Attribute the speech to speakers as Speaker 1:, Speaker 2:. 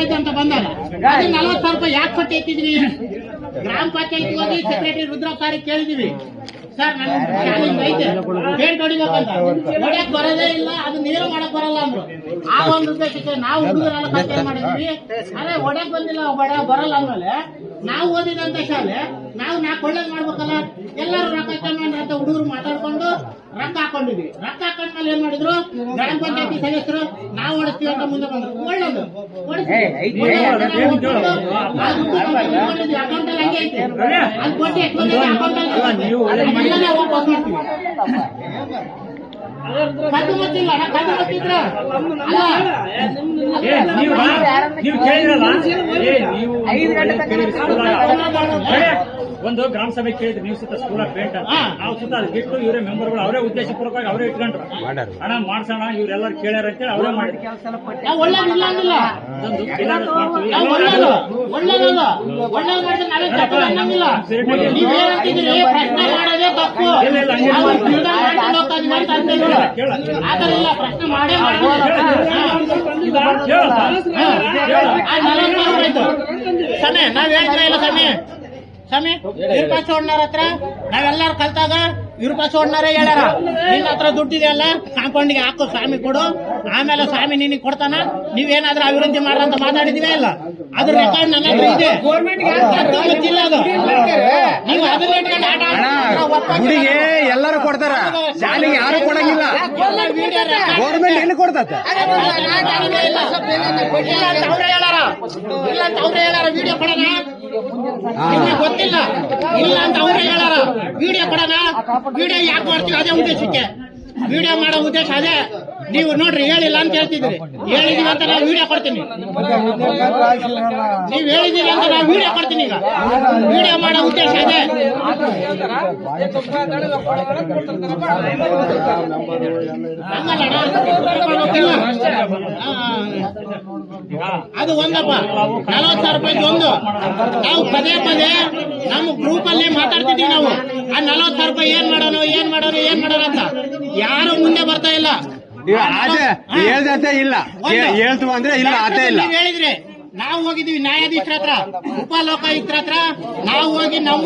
Speaker 1: ಆಯ್ತು ಅಂತ ಬಂದಾಗ 40,000 ರೂಪಾಯಿ ಯಾಕೆ ಪಟ್ಟಿ ಎತ್ತಿದ್ವಿ? ಗ್ರಾಮ ಪಂಚಾಯತ್ ಹೋಗಿ ಸೆಕ್ರೆಟರಿ ರುದ್ರಪ್ಪಾರಿ ಕೇಳಿದೀವಿ, ಸರ್ ನನ್ನ ಚಾಲೆಂಜ್ ಐತೆ ಪೇಂಟ್ ಹೊಡಿಬೇಕಂತ, ಹೊಡ್ಯಕ್ ಬರೋದೇ ಇಲ್ಲ, ಅದು ನೀರು ಮಾಡಕ್ ಬರಲ್ಲ ಅಂದ್ರು. ಆ ಒಂದು ಉದ್ದೇಶಕ್ಕೆ ನಾವು ಹುಡುಗರೆಲ್ಲ ಕಂಪ್ಲೇಂಟ್ ಮಾಡಿದ್ವಿ. ಅದೇ ಹೊಡ್ಯಕ್ ಬಂದಿಲ್ಲ ಬರಲ್ಲ ಅಂದ್ಮೇಲೆ ನಾವು ಓದಿದಂತ ಶಾಲೆ ನಾವು ಒಳ್ಳೇದ್ ಮಾಡ್ಬೇಕಲ್ಲ, ಎಲ್ಲರೂ ರೊಕ್ಕ ಹಾಕೊಂಡ್ರೆ ಅಂತ ಹುಡುಗರು ಮಾತಾಡ್ಕೊಂಡು ರೊಕ್ಕ ಹಾಕೊಂಡಿದ್ವಿ. ರೊಕ್ಕ ಹಾಕೊಂಡ್ಮೇಲೆ ಏನ್ ಮಾಡಿದ್ರು, ಗ್ರಾಮ ಪಂಚಾಯತಿ ಸದಸ್ಯರು ನಾವು ಓಡಿಸ್ತೀವಿ ಅಂತ ಮುಂದೆ ಬಂದ್ರು. ಒಳ್ಳೇದು ಅಕೌಂಟ್ ಅಲ್ಲಿ ಹಂಗೆ ಐತೆ, ಅದು ಕೊಟ್ಟು ಅಕೌಂಟ್ ಅಲ್ಲಿ ವಾಪಸ್ ಮಾಡ್ತೀವಿ. ಕದ್ದು ಗೊತ್ತಿಲ್ಲ, ಕದ್ದು ಗೊತ್ತಿದ್ರ
Speaker 2: ನೀವು ಕೇಳಿದ್ರಲ್ಲ, ಒಂದು ಗ್ರಾಮ ಸಭೆ ಕೇಳಿದ್ರಿ, ನೀವು ಸುತ್ತ ಸ್ಕೂಲ್ ಪೇಂಟ್ ಅಂತ, ನಾವು ಸುತ್ತ ಅದು ಬಿಟ್ಟು ಇವರೇ ಮೆಂಬರ್ಗಳು ಅವರೇ ಉದ್ದೇಶಪೂರ್ವಕವಾಗಿ ಅವರೇ ಇಟ್ಕೊಂಡ್ರು ಹಣ ಮಾಡ್ಸೋಣ ಇವ್ರೆಲ್ಲರೂ ಕೇಳ್ಯಾರ ಅಂತೇಳಿ ಅವರೇ ಮಾಡಿದ್ರು.
Speaker 1: ಒಳ್ಳೇದಿಲ್ಲ ಅಂದಿಲ್ಲ, ಪ್ರಶ್ನೆ ಮಾಡೋದೇ ತಪ್ಪು. ಪ್ರಶ್ನೆ ಮಾಡೇ ಸಮಯ ನಾವ್ ಹೇಳ್ತೀರ ಇಲ್ಲ ಸಮಯ ವಿರೂಪಾಕ್ಷಣ್ಣವ್ರ ಹತ್ರ ನಾವೆಲ್ಲಾರು ಕಲ್ತಾಗ ವಿರೂಪಾಕ್ಷಣ್ಣರೇ ಹೇಳ್ಯಾರ, ನಿನ್ನ ಹತ್ರ ದುಡ್ಡಿದೆಯಲ್ಲ ಕಾಂಪೌಂಡ್ಗೆ ಹಾಕು, ಸ್ವಾಮಿ ಕೊಡು, ಆಮೇಲೆ ಸ್ವಾಮಿ ನಿನಗೆ ಕೊಡ್ತಾನ, ನೀವೇನಾದ್ರೂ ಅಭಿವೃದ್ಧಿ ಮಾಡ್ರಂತ ಮಾತಾಡಿದಿವೇ ಇಲ್ಲ. ಅದ್ರ ರೆಕಾರ್ಡ್ ನನ್ನ ಹತ್ರ ಇದೆ, ಗೊತ್ತಿಲ್ಲ ಅದು. ನೀವು ಅದನ್ನ ಇಟ್ಕೊಂಡು ಆಟ
Speaker 3: ಗುಡಿಗೆ ಎಲ್ಲರೂ ಕೊಡ್ತಾರ, ಶಾಲೆಗೆ ಯಾರು ಕೊಡಂಗಿಲ್ಲ. ಗೌರ್ಮೆಂಟ್ ಎಲ್ಲಿ ಕೊಡ್ತತೆ?
Speaker 1: ಇಲ್ಲ ಅಂತ ಅವ್ರೇ ಹೇಳಾರ, ವಿಡಿಯೋ ಕೊಡೋಣ, ಗೊತ್ತಿಲ್ಲ ಇಲ್ಲ ಅಂತ ಅವ್ರೇ ಹೇಳಾರ, ವಿಡಿಯೋ ಕೊಡೋಣ. ವಿಡಿಯೋ ಯಾಕೆ ಮಾಡ್ತೀವಿ? ಅದೇ ಉದ್ದೇಶಕ್ಕೆ ವಿಡಿಯೋ ಮಾಡೋ ಉದ್ದೇಶ ಅದೇ. ನೀವು ನೋಡ್ರಿ, ಹೇಳಿಲ್ಲ ಅಂತ ಹೇಳ್ತಿದ್ರಿ, ಹೇಳಿದೀವಿ ಅಂತ ನಾವು ವಿಡಿಯೋ ಕೊಡ್ತೀನಿ. ನೀವು ಹೇಳಿದೀವಿ ಅಂತ ನಾವು ವಿಡಿಯೋ ಕೊಡ್ತೀನಿ. ಈಗ ವಿಡಿಯೋ ಮಾಡೋ ಉದ್ದೇಶ ಅದೇ. ಅದು ಒಂದಪ್ಪ 40,000 ರೂಪಾಯಿ ಒಂದು. ನಾವು ಪದೇ ನಮ್ಮ ಗ್ರೂಪ್ ಅಲ್ಲಿ ಮಾತಾಡ್ತಿದ್ವಿ. ನಾವು ಆ 40,000 ರೂಪಾಯಿ ಏನ್ ಮಾಡೋಣ ಅಂತ ಯಾರು ಮುಂದೆ ಬರ್ತಾ ಇಲ್ಲ.
Speaker 3: ಹೇಳ್ದಂತೆ ಇಲ್ಲ, ಹೇಳ್ತು ಅಂದ್ರೆ ಇಲ್ಲ, ಅದೇ ಇಲ್ಲ.
Speaker 1: ಹೇಳಿದ್ರೆ ನಾವು ಹೋಗಿದ್ವಿ ನ್ಯಾಯಾಧೀಶರ ಹತ್ರ, ಉಪ ಲೋಕಾಯುಕ್ತರ ಹತ್ರ ನಾವು ಹೋಗಿ ನಾವು